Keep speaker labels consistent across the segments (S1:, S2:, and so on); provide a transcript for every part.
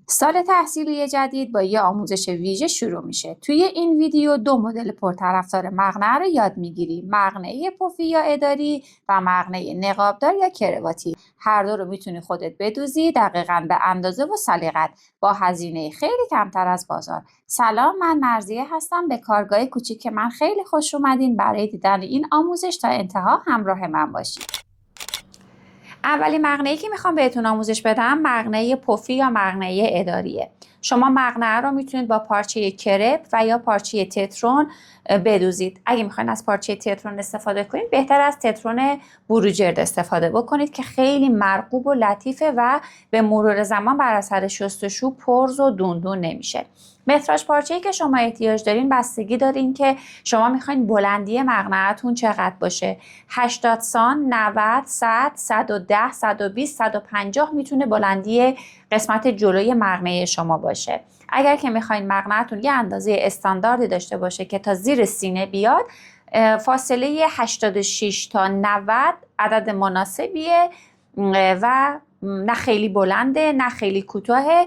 S1: سال تحصیلی جدید با یه آموزش ویژه شروع میشه. توی این ویدیو دو مدل پرطرفدار مقنعه رو یاد میگیری: مقنعه پفی یا اداری و مقنعه نقابدار یا کرواتی. هر دو رو میتونی خودت بدوزی دقیقاً به اندازه و سلیقت با هزینه خیلی کمتر از بازار. سلام، من مرضیه هستم. به کارگاه کوچیک من خیلی خوش اومدین. برای دیدن این آموزش تا انتها همراه من باشید. اولین مقنعه‌ای که میخوام بهتون آموزش بدم مقنعه پفی یا مقنعه اداریه. شما مقنعه رو میتونید با پارچه کرپ و یا پارچه تترون بدوزید. اگه میخواین از پارچه تترون استفاده کنید بهتر از تترون بروجرد استفاده بکنید که خیلی مرغوب و لطیفه و به مرور زمان بر اثر شستشو پرز و دوندون نمیشه. متراژ پارچه‌ای که شما احتیاج دارین بستگی دارین که شما میخواین بلندی مقنعه‌تون چقدر باشه. 80 سان، 90، 100، 110، 120، 150 میتونه بلندی قسمت جلوی مقنعه شما باشه. اگر که میخواین مقنعه‌تون یه اندازه استانداردی داشته باشه که تا زیر سینه بیاد، فاصله 86 تا 90 عدد مناسبیه و نه خیلی بلنده نه خیلی کوتاه،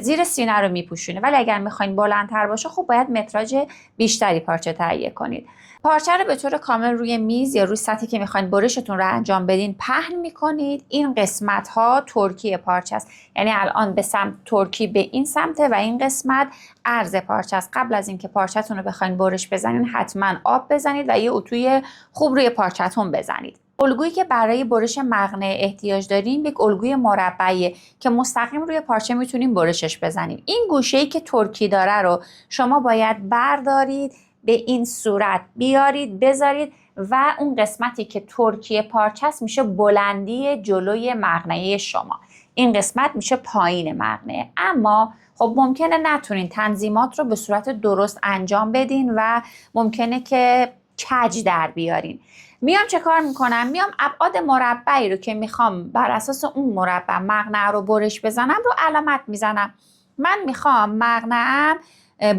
S1: زیر سینه رو میپوشونه. ولی اگر میخواین بلندتر باشه خب باید متراژ بیشتری پارچه تهیه کنید. پارچه رو به طور کامل روی میز یا روی سطحی که میخواین برشتون رو انجام بدین پهن میکنید. این قسمت ها ترکی پارچه است، یعنی الان به سمت ترکی به این سمته و این قسمت عرض پارچه است. قبل از اینکه پارچه‌تون رو بخواین برش بزنین حتما آب بزنید و یه اتوی خوب روی پارچه‌تون بزنید. الگویی که برای برش مقنعه احتیاج داریم یک الگوی مربعیه که مستقیم روی پارچه میتونیم برشش بزنیم. این گوشه‌ای که ترکی داره رو شما باید بردارید، به این صورت بیارید بذارید و اون قسمتی که ترکی پارچه است میشه بلندی جلوی مقنعه شما. این قسمت میشه پایین مقنعه. اما خب ممکنه نتونین تنظیمات رو به صورت درست انجام بدین و ممکنه که کج در بیارین. میام چه کار میکنم؟ میام ابعاد مربعی رو که میخوام بر اساس اون مربع مقنعه رو برش بزنم رو علامت میزنم. من میخوام مقنعه‌ام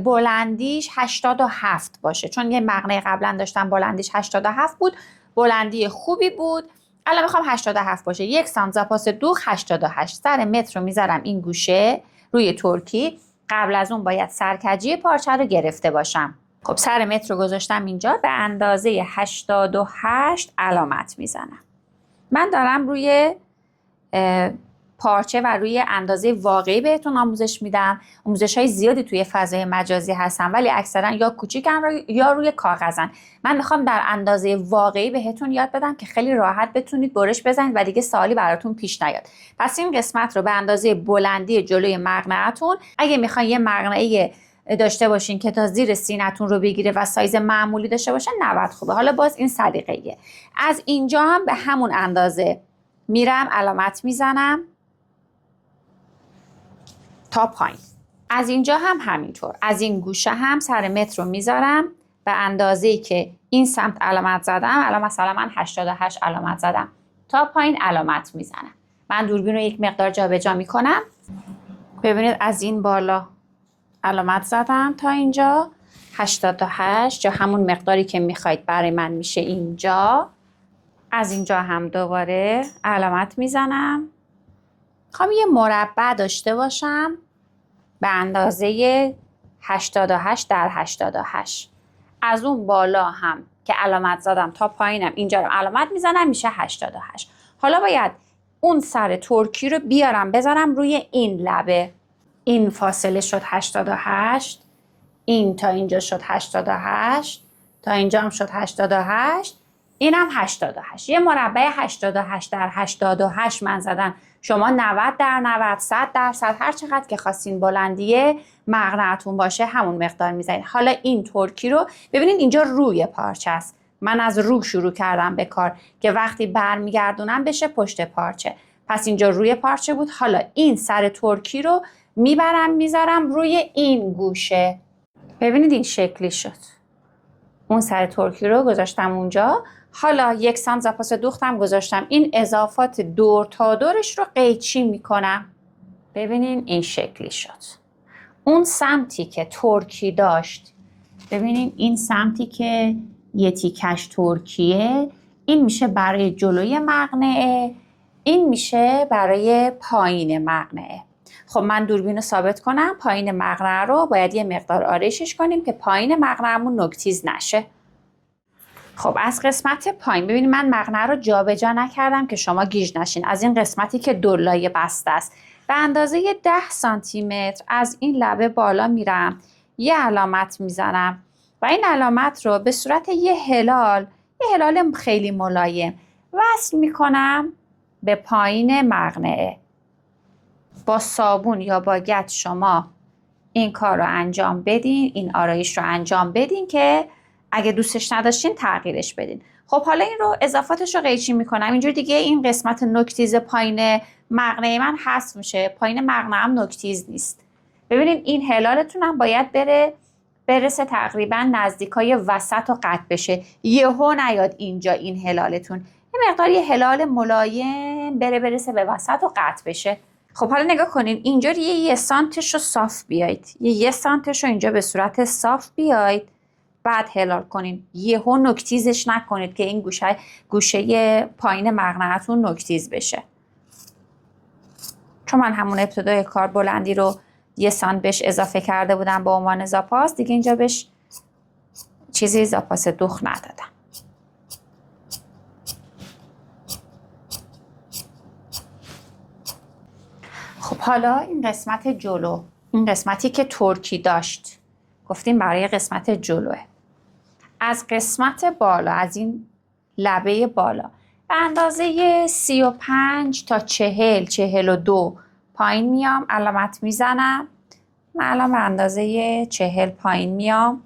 S1: بلندیش 87 باشه، چون یه مقنعه قبلا داشتم بلندیش 87 بود، بلندی خوبی بود. الان میخوام 87 باشه. 1 سانت زاپاس دوغ 88. سر متر رو میذارم این گوشه روی ترکی. قبل از اون باید سرکجی پارچه رو گرفته باشم. خب سر متر رو گذاشتم اینجا، به اندازه 88 علامت میزنم. من دارم روی پارچه و روی اندازه واقعی بهتون آموزش میدم. آموزش‌های زیادی توی فضای مجازی هستن ولی اکثرا یا کوچیکن یا روی کاغذن. من میخوام در اندازه واقعی بهتون یاد بدم که خیلی راحت بتونید برش بزنید و دیگه سوالی براتون پیش نیاد. پس این قسمت رو به اندازه بلندی جلوی مقنعه‌تون، اگه میخواین یه مقنعه داشته باشین که تا زیر سینه‌تون رو بگیره و سایز معمولی داشته باشه 90 خوبه. حالا باز این سلیقه‌ایه. از اینجا هم به همون اندازه میرم علامت میزنم تا پایین. از اینجا هم همینطور. از این گوشه هم سر متر رو میذارم به اندازه‌ای که این سمت علامت زدم. الان مثلا من 88 علامت زدم. تا پایین علامت میزنم. من دوربین رو یک مقدار جابجا میکنم. ببینید از این بالا علامت زدم تا اینجا 88، یا همون مقداری که میخواید برای من میشه اینجا. از اینجا هم دوباره علامت میزنم. میخوام یه مربع داشته باشم به اندازه 88 در 88. از اون بالا هم که علامت زدم تا پایینم اینجا رو علامت میزنم میشه 88. حالا باید اون سر ترکی رو بیارم بذارم روی این لبه. این فاصله شد 88، این تا اینجا شد 88، تا اینجا هم شد 88، این هم 88. یه مربع 88 در 88 من زدم. شما 90 در 90، 100 در 100، هر چقدر که خواستین بلندی مقنعه‌تون باشه همون مقدار میزنید. حالا این ترکی رو ببینید اینجا روی پارچه است. من از رو شروع کردم به کار که وقتی برمیگردونم بشه پشت پارچه. پس اینجا روی پارچه بود. حالا این سر ترکی رو میبرم میذارم روی این گوشه. ببینید این شکلی شد. اون سر ترکی رو گذاشتم اونجا. حالا 1 سانت زاپاس دوختم گذاشتم. این اضافات دور تا دورش رو قیچی میکنم. ببینین این شکلی شد. اون سمتی که ترکی داشت، ببینین این سمتی که یه تیکش ترکیه، این میشه برای جلوی مقنعه، این میشه برای پایین مقنعه. خب من دوربین رو ثابت کنم، پایین مقنعه رو باید یه مقدار آرایشش کنیم که پایین مقنعه‌مون نوک‌تیز نشه. خب از قسمت پایین ببینید من مقنعه رو جابجا نکردم که شما گیج نشین. از این قسمتی که دولای بسته است به اندازه 10 سانتی متر از این لبه بالا میرم، یه علامت میزنم و این علامت رو به صورت یه هلال خیلی ملایم وصل میکنم به پایین مقنعه. با صابون یا با گچ شما این کار رو انجام بدین، این آرایش رو انجام بدین که اگه دوستش نداشتین تغییرش بدین. خب حالا این رو اضافاتش رو قیچی میکنم. اینجور دیگه این قسمت نوک‌تیز پایین مقنعه من حذف میشه، پایین مقنعه هم نوک‌تیز نیست. ببینید این هلالتون هم باید برسه تقریبا نزدیکای وسط و قطع بشه، یهو نیاد اینجا این هلالتون، یه مقدار یه هلال ملایم برسه به وسط و قطع بشه. خب حالا نگاه کنین اینجا یه سانتش رو صاف بیایید، یه سانتش رو اینجا به صورت صاف بیایید، بعد هلال کنین. یهو نوک‌تیزش نکنید که این گوشه پایین مقنعه‌تون نوک‌تیز بشه. چون من همون ابتدای کار بلندی رو یه سانت بهش اضافه کرده بودم به عنوان زاپاس، دیگه اینجا بهش چیزی زاپاس دوخ ندادم. خب حالا این قسمت جلو، این قسمتی که ترکی داشت گفتیم برای قسمت جلوه. از قسمت بالا، از این لبه بالا به اندازه 35 تا 42 پایین میام، علامت میزنم. من الان به اندازه 40 پایین میام،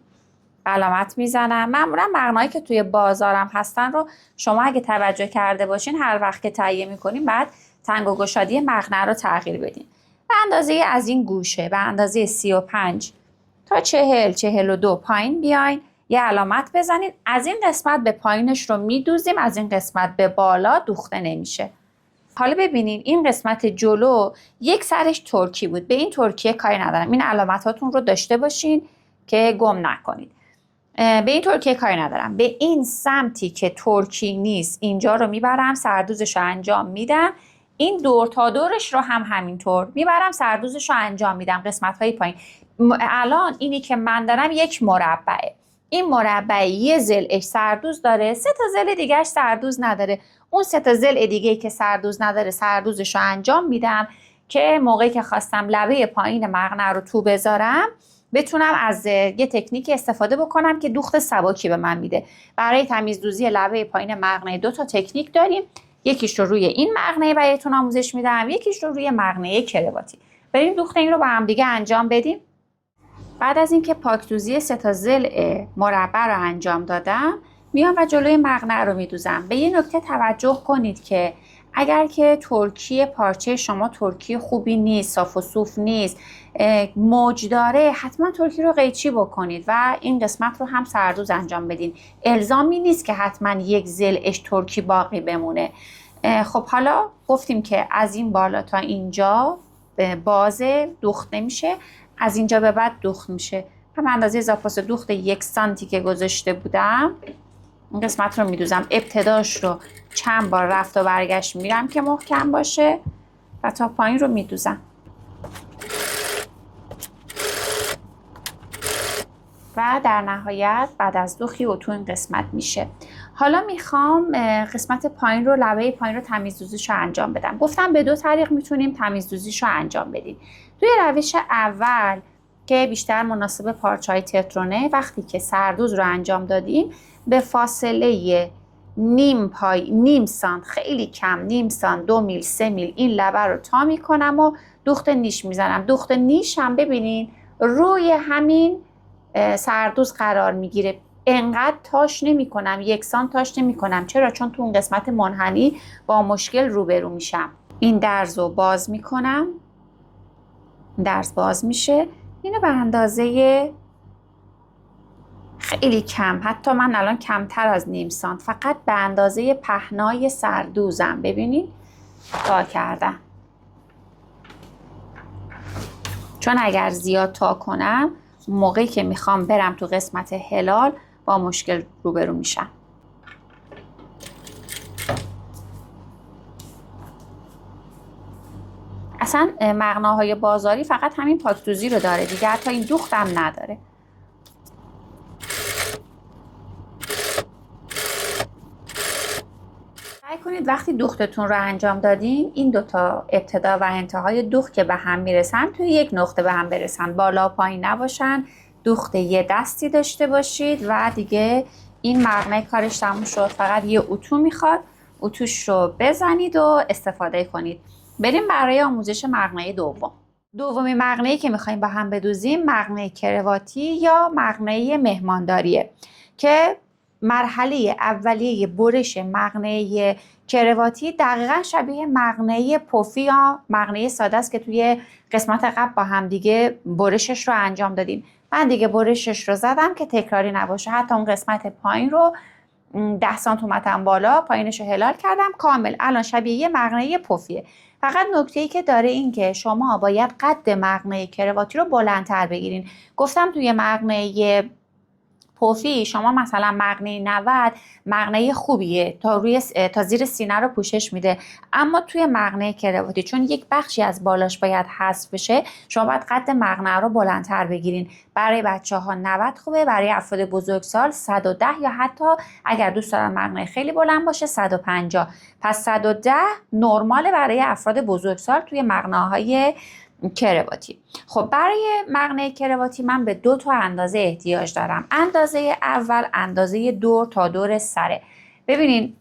S1: علامت میزنم. معمولا مقنعه‌ای که توی بازارم هستن رو شما اگه توجه کرده باشین هر وقت که تهیه میکنین بعد تنگ و گشادی مقنعه رو تغییر بدین. به اندازه از این گوشه به اندازه 35 تا 42 پایین بیاین، یه علامت بزنید. از این قسمت به پایینش رو میدوزیم، از این قسمت به بالا دوخته نمیشه. حالا ببینین این قسمت جلو یک سرش ترکی بود، به این ترکیه کاری ندارم، این علامتاتون رو داشته باشین که گم نکنید. به این ترکیه کاری ندارم، به این سمتی که ترکی نیست اینجا رو میبرم سردوزش رو انجام میدم، این دور تا دورش رو هم همینطور میبرم سردوزش رو انجام میدم. قسمت های پایین الان اینی که من دارم یک مربعه، این مربع یه ضلعش سردوز داره، 3 تا ضلع دیگهش سردوز نداره. اون 3 تا ضلع دیگه‌ای که سردوز نداره سردوزش رو انجام میدم که موقعی که خواستم لبه پایین مقنعه رو تو بذارم بتونم از یه تکنیکی استفاده بکنم که دوخت سبکی به من میده. برای تمیزدوزی لبه پایین مقنعه 2 تا تکنیک داریم، یکیش رو روی این مقنعه براتون آموزش میدم، یکیش رو روی مقنعه کرواتی. بریم دوخت این رو با هم دیگه انجام بدیم. بعد از اینکه پاکدوزی 3 تا ضلع مربع رو انجام دادم میام و جلوی مقنعه رو میدوزم. به یه نکته توجه کنید که اگر که ترکی پارچه شما ترکی خوبی نیست، صاف و صوف نیست، موج داره، حتما ترکی رو قیچی بکنید و این قسمت رو هم سردوز انجام بدین. الزامی نیست که حتما یک ضلعش ترکی باقی بمونه. خب حالا گفتیم که از این بالا تا اینجا بازه دوخت نمیشه، از اینجا به بعد دوخت میشه. هم اندازه زاپاس دوخت 1 سانتی که گذاشته بودم این قسمت رو میدوزم. ابتداش رو چند بار رفت و برگشت میرم که محکم باشه و تا پایین رو میدوزم و در نهایت بعد از دوخی و تو این قسمت میشه. حالا میخوام قسمت پایین رو، لبه پایین رو تمیزدوزیش رو انجام بدم. گفتم به 2 طریق میتونیم تمیزدوزیش رو انجام بدیم. توی روش اول که بیشتر مناسب پارچه‌های تترونه، وقتی که سردوز رو انجام دادیم به فاصله نیم سانت، خیلی کم، نیم سانت، 2 میل، 3 میل این لبه رو تا میکنم و دوخت نیش میزنم. دوخت نیش هم ببینین روی همین سردوز قرار میگیره، انقدر تاش نمی کنم، 1 سانت تاش نمی کنم. چرا؟ چون تو اون قسمت منحنی با مشکل روبرو میشم. این درز رو باز میکنم، درز باز میشه، اینو به اندازه خیلی کم، حتی من الان کمتر از نیم سانت، فقط به اندازه پهنای سردوزم ببینید تا کردم. چون اگر زیاد تا کنم موقعی که میخوام برم تو قسمت هلال با مشکل روبرو میشم. اصلا اصلا مغناهای بازاری فقط همین پاکدوزی رو داره دیگه، حتی این دوخت هم نداره. سعی کنید وقتی دوختتون رو انجام دادین این دوتا ابتدا و انتهای دوخت که به هم میرسن توی یک نقطه به هم برسن، بالا پایین نباشن، دوخت یه دستی داشته باشید و دیگه این مغنه کارش تموم شد. فقط یه اتو میخواد، اتوش رو بزنید و استفاده کنید. بریم برای آموزش مغنه دوم. دومین مغنه‌ای که میخوایم با هم بدوزیم مغنه کرواتی یا مغنه مهمانداریه که مرحله اولیه برش مغنه کرواتی دقیقا شبیه مغنه پفی یا مغنه ساده است که توی قسمت قبل با هم دیگه برشش رو انجام دادیم. من دیگه برشش رو زدم که تکراری نباشه. حتی اون قسمت پایین رو 10 سانتیمتر بالا پایینش رو هلال کردم کامل. الان شبیه یه مغنه پفیه. فقط نکته‌ای که داره این که شما باید قد مغنه کرواتی رو بلندتر بگیرین. گفتم توی مغنه پفی شما مثلا مغنه 90 مغنه خوبیه تا زیر سینه رو پوشش میده، اما توی مغنه کرواتی چون یک بخشی از بالاش باید حذف بشه شما باید قد مغنه رو بلندتر بگیرین. برای بچه‌ها 90 خوبه، برای افراد بزرگسال 110 یا حتی اگر دوست دارن مغنه خیلی بلند باشه 150. پس 110 نرماله برای افراد بزرگسال توی مغنه‌های کرواتی. خب برای مغنه کرواتی من به 2 تا اندازه احتیاج دارم. اندازه اول اندازه دور تا دور سره. ببینین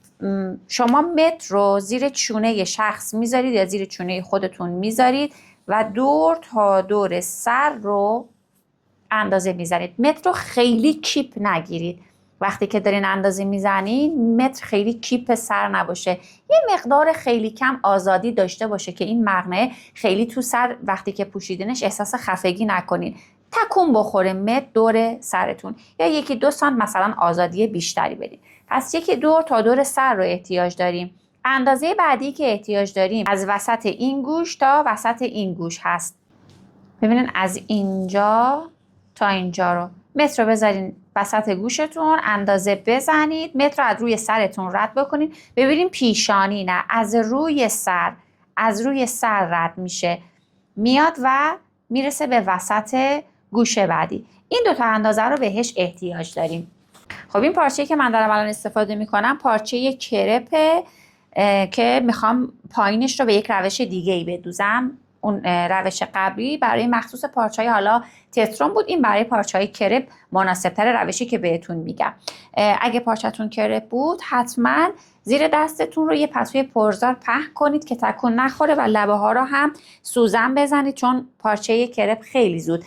S1: شما متر رو زیر چونه شخص میذارید یا زیر چونه خودتون میذارید و دور تا دور سر رو اندازه میزنید. متر رو خیلی کیپ نگیرید. وقتی که دارین اندازه میزنین متر خیلی کیپ سر نباشه، یه مقدار خیلی کم آزادی داشته باشه که این مغنه خیلی تو سر وقتی که پوشیدنش احساس خفگی نکنین، تکون بخوره متر دور سرتون، یا 1-2 سانت مثلا آزادی بیشتری بدین. پس 1 دور تا دور سر رو احتیاج داریم. اندازه بعدی که احتیاج داریم از وسط این گوش تا وسط این گوش هست. ببینین از اینجا تا اینجا رو متر رو بذارین وسط گوشتون، اندازه بزنید، متر رو از روی سرتون رد بکنید. ببینین پیشانی نه، از روی سر رد میشه میاد و میرسه به وسط گوش بعدی. این 2 تا اندازه رو بهش احتیاج داریم. خب این پارچه‌ای که من دارم الان استفاده میکنم پارچه کرپه که میخوام پایینش رو به یک روش دیگه‌ای بدوزم. اون روش قبلی برای مخصوص پارچه‌های حالا تترون بود، این برای پارچه‌های کرپ مناسب‌تر روشی که بهتون میگم. اگه پارچه‌تون کرپ بود حتما زیر دستتون رو یه پتوی پرزار پهن کنید که تکون نخوره و لبه ها رو هم سوزن بزنید، چون پارچه کرپ خیلی زود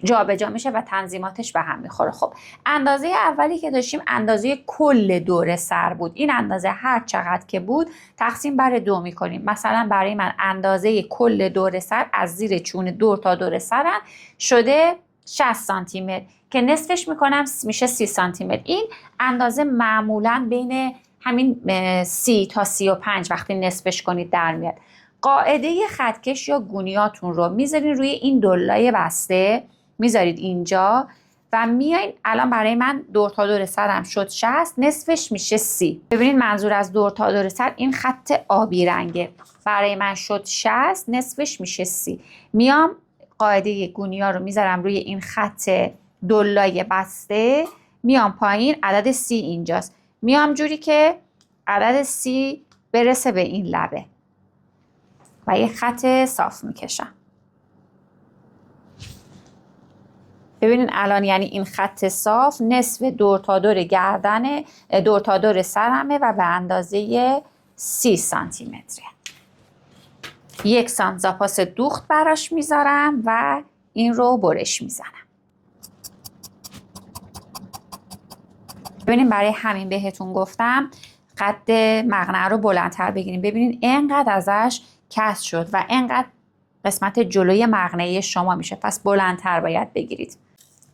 S1: جابجا میشه و تنظیماتش به هم میخوره. خب اندازه اولی که داشتیم اندازه کل دور سر بود. این اندازه هر چقدر که بود تقسیم بر 2 میکنیم. مثلا برای من اندازه کل دور سر از زیر چونه دور تا دور سرم شده 60 سانتی متر که نصفش میکنم میشه 30 سانتی متر. این اندازه معمولا بین همین 30 تا 35 وقتی نصفش کنید در میاد. قاعده خطکش یا گونیاتون رو میذارین روی این دلای بسته، میذارید اینجا و میایین. الان برای من دور تا دور سرم شد 60، نصفش میشه 30. ببینید منظور از دور تا دور سر این خط آبی رنگه. برای من شد 60، نصفش میشه 30. میام قاعده گونیا رو میذارم روی این خط دلای بسته، میام پایین، عدد 30 اینجاست، میام جوری که عدد 30 برسه به این لبه و یه خط صاف میکشم. ببینین الان یعنی این خط صاف نصف دور تا دور گردن دور تا دور سرمه و به اندازه 30 سانتی متره. 1 سانت زاپاس دوخت براش میذارم و این رو برش میزنم. ببینین برای همین بهتون گفتم قد مغنه رو بلندتر بگیریم. ببینین اینقدر ازش کسر شد و اینقدر قسمت جلوی مغنه شما میشه، پس بلندتر باید بگیرید.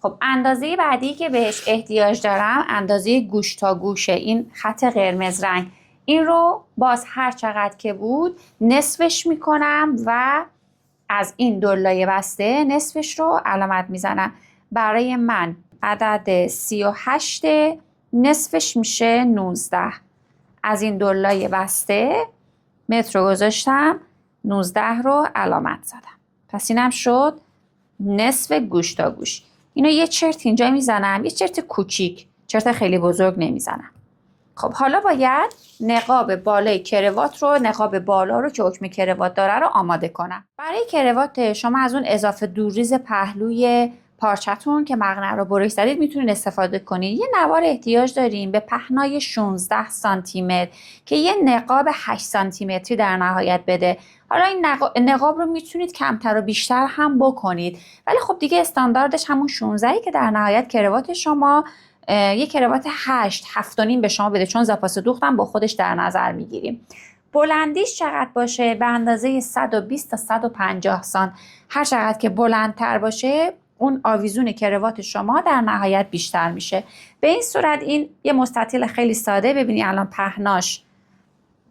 S1: خب اندازه بعدی که بهش احتیاج دارم اندازه گوش تا گوشه، این خط قرمز رنگ. این رو باز هر چقدر که بود نصفش میکنم و از این دلای بسته نصفش رو علامت میزنم. برای من عدد 38 نصفش میشه 19. از این دلای بسته متر رو گذاشتم، 19 رو علامت زدم. پس اینم شد نصف گوش تا گوش. اینو یه چرت اینجا میزنم، یه چرت کوچیک، چرت خیلی بزرگ نمیزنم. خب حالا باید نقاب بالای کروات رو، نقاب بالا رو که حکم کروات داره رو آماده کنم. برای کروات شما از اون اضافه دورریز پهلوی پارچتون که مقنعه رو برش زدید میتونید استفاده کنید. یه نوار احتیاج داریم به پهنای 16 سانتی متر که یه نقاب 8 سانتی متری در نهایت بده. حالا این نقاب رو میتونید کمتر و بیشتر هم بکنید، ولی خب دیگه استانداردش همون 16 که در نهایت کروات شما یک کروات 7.5 به شما بده، چون زاپاس دوختم با خودش در نظر میگیریم. بلندیش چقدر باشه؟ به اندازه 120 تا 150 سانت. هر چقدر که بلندتر باشه اون آویزون کروات شما در نهایت بیشتر میشه. به این صورت این یه مستطیل خیلی ساده، ببینی الان پهناش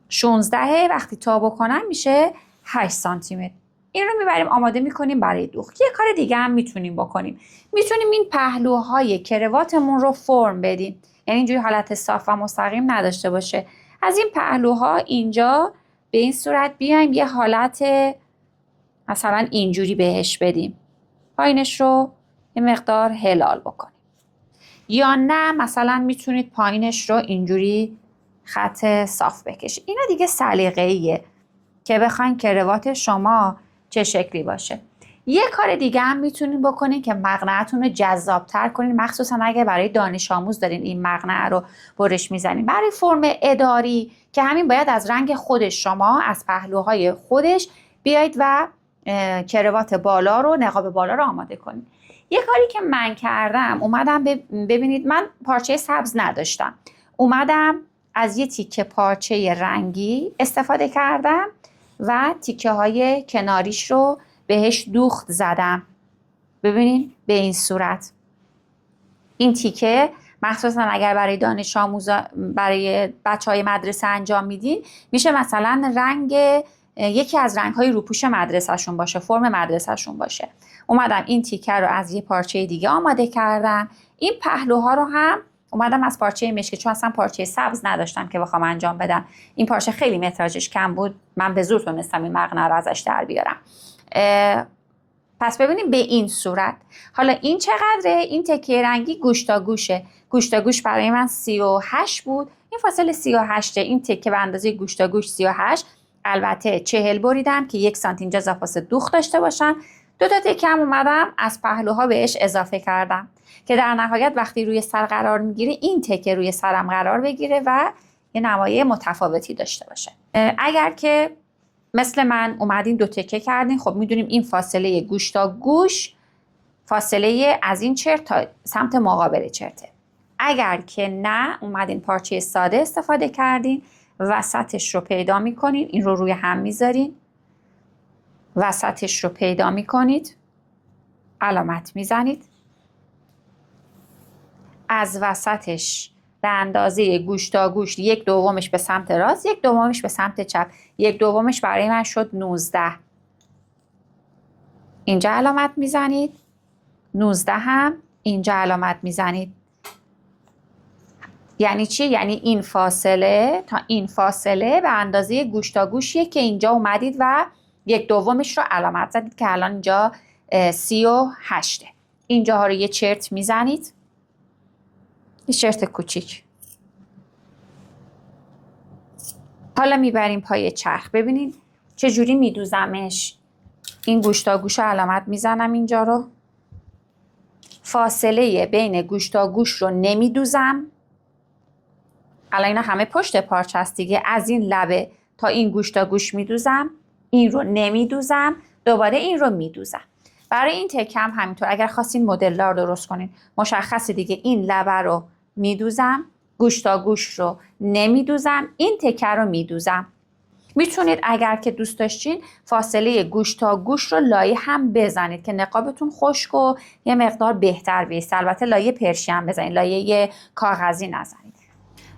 S1: 16 وقتی تا بکنم میشه 8 سانتی متر. این رو میبریم آماده میکنیم برای دوخت. یه کار دیگه هم میتونیم بکنیم. میتونیم این پهلوهای کرواتمون رو فرم بدیم، یعنی اینجوری حالت صاف و مستقیم نداشته باشه. از این پهلوها اینجا به این صورت بیایم یه حالت مثلا اینجوری بهش بدیم، پایینش رو یه مقدار هلال بکنیم، یا نه مثلا میتونید پایینش رو اینجوری خط صاف بکشید. اینا دیگه سلیقه‌ایه که بخواین کروات شما چه شکلی باشه. یه کار دیگه هم میتونید بکنین که مقنعه‌تون رو جذاب‌تر کنین، مخصوصا اگه برای دانش آموز دارین این مقنعه رو برش میزنین. برای فرم اداری که همین باید از رنگ خودش شما از پهلوهای خودش بیایید و کروات بالا رو، نقاب بالا رو آماده کنین. یه کاری که من کردم، اومدم ببینید من پارچه سبز نداشتم، اومدم از یه تیکه پارچه رنگی استفاده کردم و تیکه های کناریش رو بهش دوخت زدم. ببینید به این صورت. این تیکه مخصوصا اگر برای دانش آموزا، برای بچهای مدرسه انجام میدین، میشه مثلا رنگ یکی از رنگ‌های روپوش مدرسه‌شون باشه، فرم مدرسه‌شون باشه. اومدم این تیکه رو از یه پارچه دیگه آماده کردم. این پهلوها رو هم اومدم از پارچه مشکی، چون اصلا پارچه سبز نداشتم که بخوام انجام بدم. این پارچه خیلی متراژش کم بود، من به زور تونستم این مقنعه رو ازش در بیارم. پس ببینیم به این صورت. حالا این چقدره؟ این تکه رنگی گوش تا گوشه. گوش تا گوش برای من 38 بود. این فاصله 38، این تکه به اندازه گوش تا گوش 38. البته 40 بریدم که 1 سانتی اینجا زاپاس دوخت داشته باشن. 2 تا تکه هم اومدم از پهلوها بهش اضافه کردم که در نهایت وقتی روی سر قرار میگیره این تکه روی سرم قرار بگیره و یه نمایه متفاوتی داشته باشه. اگر که مثل من اومدین 2 تکه کردین، خب میدونیم این فاصله گوش تا گوش فاصله از این چرت تا سمت مقابل چرته. اگر که نه اومدین پارچه ساده استفاده کردین، وسطش رو پیدا میکنین، این رو روی هم میذارین، وسطش رو پیدا میکنید، علامت میزنید، از وسطش به اندازه گوش تا گوش 1/2 به سمت راست، 1/2 به سمت چپ، 1/2 برای من شد 19. اینجا علامت میزنید، 19 هم اینجا علامت میزنید. یعنی چی؟ یعنی این فاصله تا این فاصله به اندازه گوش تا گوشیه که اینجا اومدید و 1/2 رو علامت زدید که الان اینجا 38. اینجاها رو یه چرت میزنید، یه چرت کوچیک. حالا میبریم پای چرخ. ببینید چجوری میدوزمش. این گوش تا گوش علامت میزنم، اینجا رو فاصله بین گوش تا گوش رو نمیدوزم. الان اینا همه پشت پارچه است دیگه. از این لبه تا این گوش تا گوش میدوزم، این رو نمیدوزم، دوباره این رو میدوزم. برای این تکه هم همینطور. اگر خواستین مدلدار درست کنین مشخصه دیگه. این لبه رو میدوزم، گوش تا گوش رو نمیدوزم، این تکه رو میدوزم. میتونید اگر که دوست داشتین فاصله گوش تا گوش رو لایه هم بزنید که نقابتون خشک و یه مقدار بهتر بیست. البته لایه پرشین بزنید، لایه کاغذی نزنید.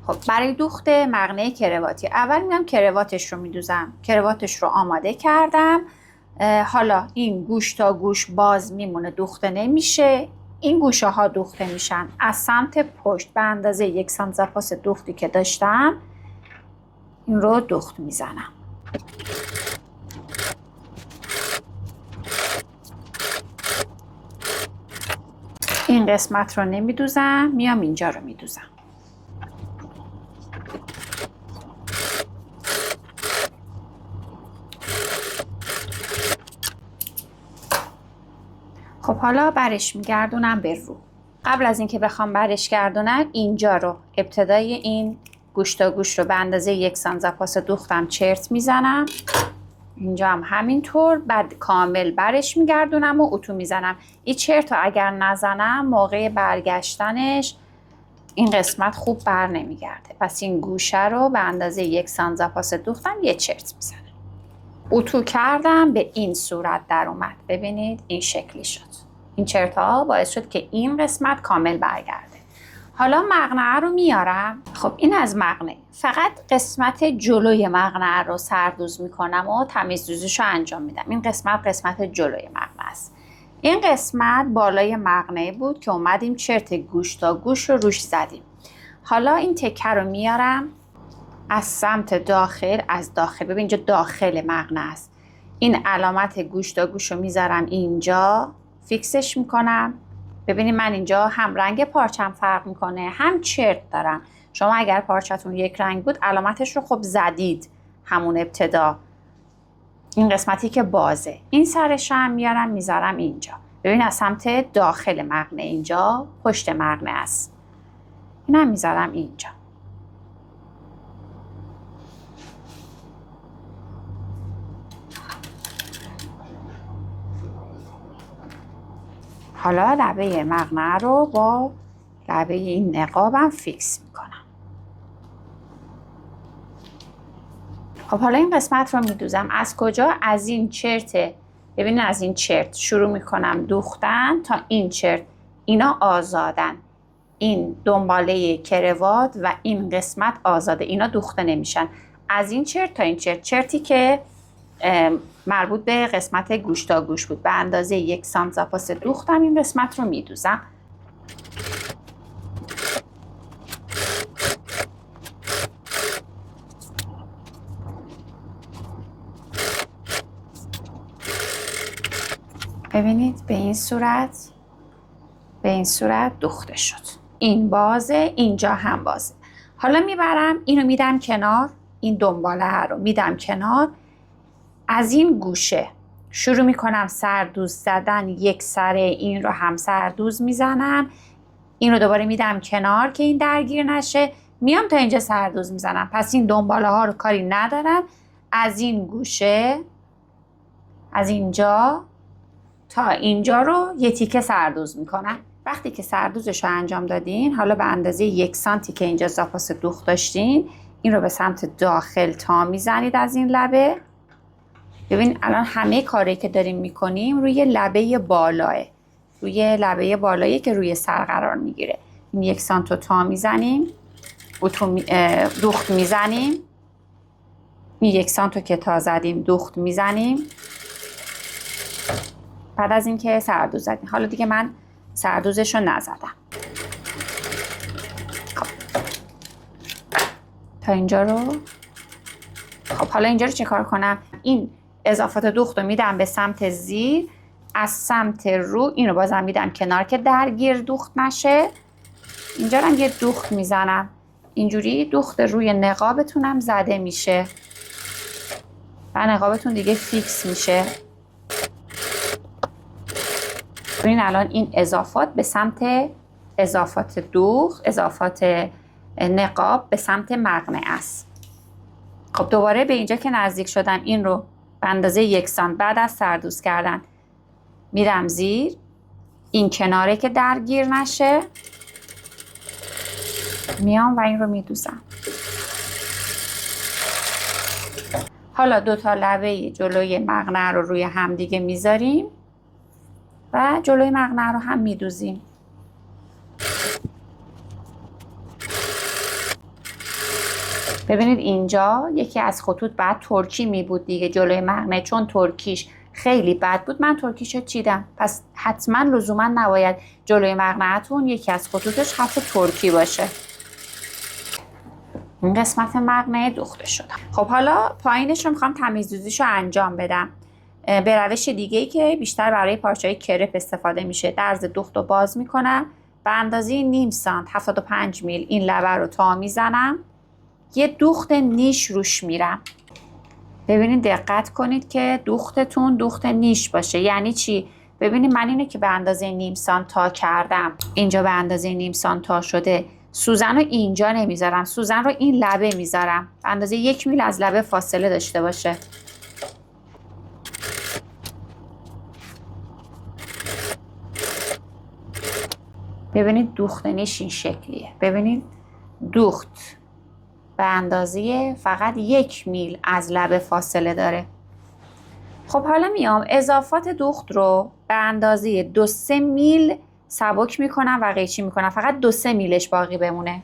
S1: خب برای دوخت مقنعه کرواتی اول میام کرواتش رو میدوزم. کرواتش رو آماده کردم. حالا این گوش تا گوش باز میمونه، دوخته نمیشه. این گوشه ها دوخته میشن. از سمت پشت به اندازه 1 سانت زاپاس دوختی که داشتم این رو دوخت میزنم. این قسمت رو نمیدوزم، میام اینجا رو میدوزم. خب حالا برش میگردونم به رو. قبل از اینکه بخوام برش گردونم اینجا رو ابتدای این گوشت تا گوشت رو به اندازه 1 سانزاپاس دوختم چرت میزنم. اینجا هم همینطور، بعد کامل برش میگردونم و اتو میزنم. این چرت رو اگر نزنم موقع برگشتنش این قسمت خوب بر نمیگرده. پس این گوشه رو به اندازه 1 سانزاپاس دوختم یه چرت میزنم. اتو کردم، به این صورت در اومد. ببینید این شکلی شد. این چرت ها باعث شد که این قسمت کامل برگرده. حالا مقنعه رو میارم. خب این از مقنعه. فقط قسمت جلوی مقنعه رو سردوز میکنم و تمیزدوزیش رو انجام میدم. این قسمت جلوی مقنعه است. این قسمت بالای مقنعه بود که اومدیم چرت گوشت تا گوشت رو روش زدیم. حالا این تکه رو میارم از سمت داخل، از داخل. ببین اینجا داخل مقنعه است. این علامت گوشت تا گوشت رو میذارم اینجا، فیکسش میکنم. ببینید من اینجا هم رنگ پارچم فرق میکنه، هم چرت دارم. شما اگر پارچتون یک رنگ بود علامتش رو خب زدید همون ابتدا. این قسمتی که بازه، این سرش هم میارم میذارم اینجا. ببین از سمت داخل مقنعه، اینجا پشت مقنعه است. اینم میذارم اینجا. حالا لبه مقنعه رو با لبه این نقابم فیکس میکنم. خب حالا این قسمت رو میدوزم. از کجا؟ از این چرت. ببینید از این چرت شروع میکنم دوختن تا این چرت. اینا آزادن. این دنباله کروات و این قسمت آزاده. اینا دوخته نمیشن. از این چرت تا این چرت. چرتی که مربوط به قسمت گوشت تا گوشت بود، به اندازه 1 سانزاپاس دوختم. این قسمت رو میدوزم. ببینید به این صورت دوخته شد. این بازه، اینجا هم بازه. حالا میبرم اینو میدم کنار، این دنباله رو میدم کنار. از این گوشه شروع میکنم سردوز زدن. یک سر این رو هم سردوز میزنم. این رو دوباره میدم کنار که این درگیر نشه. میام تا اینجا سردوز میزنم. پس این دنباله ها رو کاری ندارم. از این گوشه، از اینجا تا اینجا رو یه تیکه سردوز میکنم. وقتی که سردوزش رو انجام دادین، حالا به اندازه 1 سانتی که اینجا زاپاس دوخت داشتین، این رو به سمت داخل تا میزنید از این لبه. ببین الان همه کاری که داریم میکنیم روی لبه بالاه، روی لبه بالایی که روی سر قرار میگیره. این 1 سانت رو تا میزنیم، دوخت میزنیم. این 1 سانت رو که تا زدیم دوخت میزنیم. بعد از اینکه سردوز زدیم، حالا دیگه من سردوزش رو نزدم. خب تا اینجا رو. خب حالا اینجا رو چه کار کنم؟ این اضافات دوخت رو میدم به سمت زیر، از سمت رو این رو بازم میدم کنار که درگیر دوخت نشه. اینجا رو هم یه دوخت میزنم. اینجوری دوخت روی نقابتونم زده میشه و نقابتون دیگه فیکس میشه. ببین الان این اضافات به سمت اضافات دوخت، اضافات نقاب به سمت مقنعه است. خب دوباره به اینجا که نزدیک شدم، این رو به اندازه 1 سانت بعد از سردوز کردن میرم زیر، این کناره که درگیر نشه میام و این رو میدوزم. حالا 2 تا لبه جلوی مقنعه رو روی هم دیگه میذاریم و جلوی مقنعه رو هم میدوزیم. ببینید اینجا یکی از خطوط بعد ترکی می بود دیگه جلوی مقنعه، چون ترکیش خیلی بد بود من ترکیشو چیدم. پس حتما لزوما نباید جلوی مقنعه‌تون یکی از خطوطش خط ترکی باشه. این قسمت مقنعه دوخته شد. خب حالا پایینش رو میخوام تمیزدوزیشو انجام بدم. به روش دیگه‌ای که بیشتر برای پارچه‌های کرپ استفاده میشه، درز دوخت رو باز میکنم، به اندازه نیم سانت 75 میل این لبه رو تا میزنم، یه دوخت نیش روش میرم. ببینید دقت کنید که دوختتون دوخت نیش باشه. یعنی چی؟ ببینید من اینو که به اندازه نیم سانت تا کردم، اینجا به اندازه نیم سانت تا شده، سوزن رو اینجا نمیذارم، سوزن رو این لبه میذارم، به اندازه 1 میل از لبه فاصله داشته باشه. ببینید دوخت نیش این شکلیه. ببینید دوخت به اندازه فقط 1 میل از لبه فاصله داره. خب حالا میام اضافات دوخت رو به اندازه 2-3 میل سبک میکنم و قیچی میکنم، فقط 2-3 میلش باقی بمونه.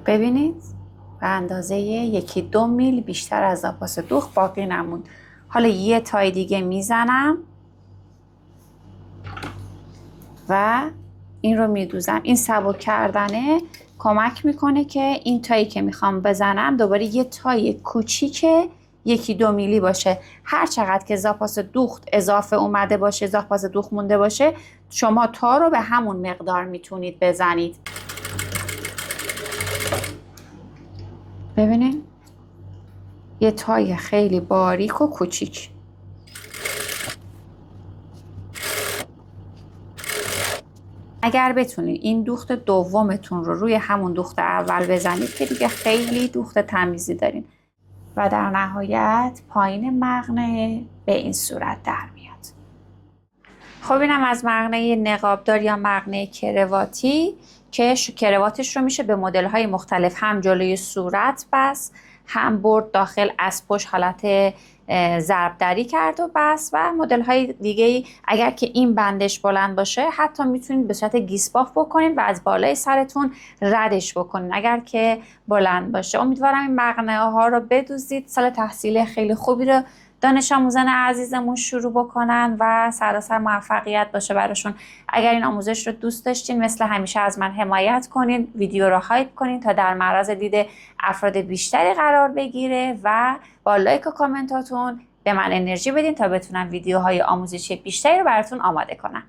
S1: ببینید به اندازه 1-2 میل بیشتر از اضافات دوخت باقی نموند. حالا یه تای دیگه میزنم و این رو میدوزم. این سبک کردنه کمک میکنه که این تایی که میخوام بزنم دوباره یه تای کوچیک 1-2 میلی باشه. هر چقدر که زاپاس دوخت اضافه اومده باشه، زاپاس دوخت مونده باشه، شما تا رو به همون مقدار میتونید بزنید. ببینید یه تای خیلی باریک و کوچیک. اگر بتونید این دوخت دومتون رو روی همون دوخت اول بزنید که دیگه خیلی دوخت تمیزی دارین و در نهایت پایین مقنعه به این صورت در میاد. خب اینم از مقنعه نقابدار یا مقنعه کرواتی که کرواتش رو میشه به مدل‌های مختلف هم جلوی صورت بس، هم برد داخل از پشت حالت ضربدری کرد و بس، و مدل‌های دیگه اگر که این بندش بلند باشه حتی میتونید به صورت گیسباف بکنید و از بالای سرتون ردش بکنید اگر که بلند باشه. امیدوارم این مقنعه ها رو بدوزید، سال تحصیلی خیلی خوبی رو دانش آموزان عزیزمون شروع بکنن و سراسر موفقیت باشه براشون. اگر این آموزش رو دوست داشتین مثل همیشه از من حمایت کنین، ویدیو رو هایپ کنین تا در معرض دید افراد بیشتری قرار بگیره و با لایک و کامنتاتون به من انرژی بدین تا بتونم ویدیوهای آموزشی بیشتری رو براتون آماده کنم.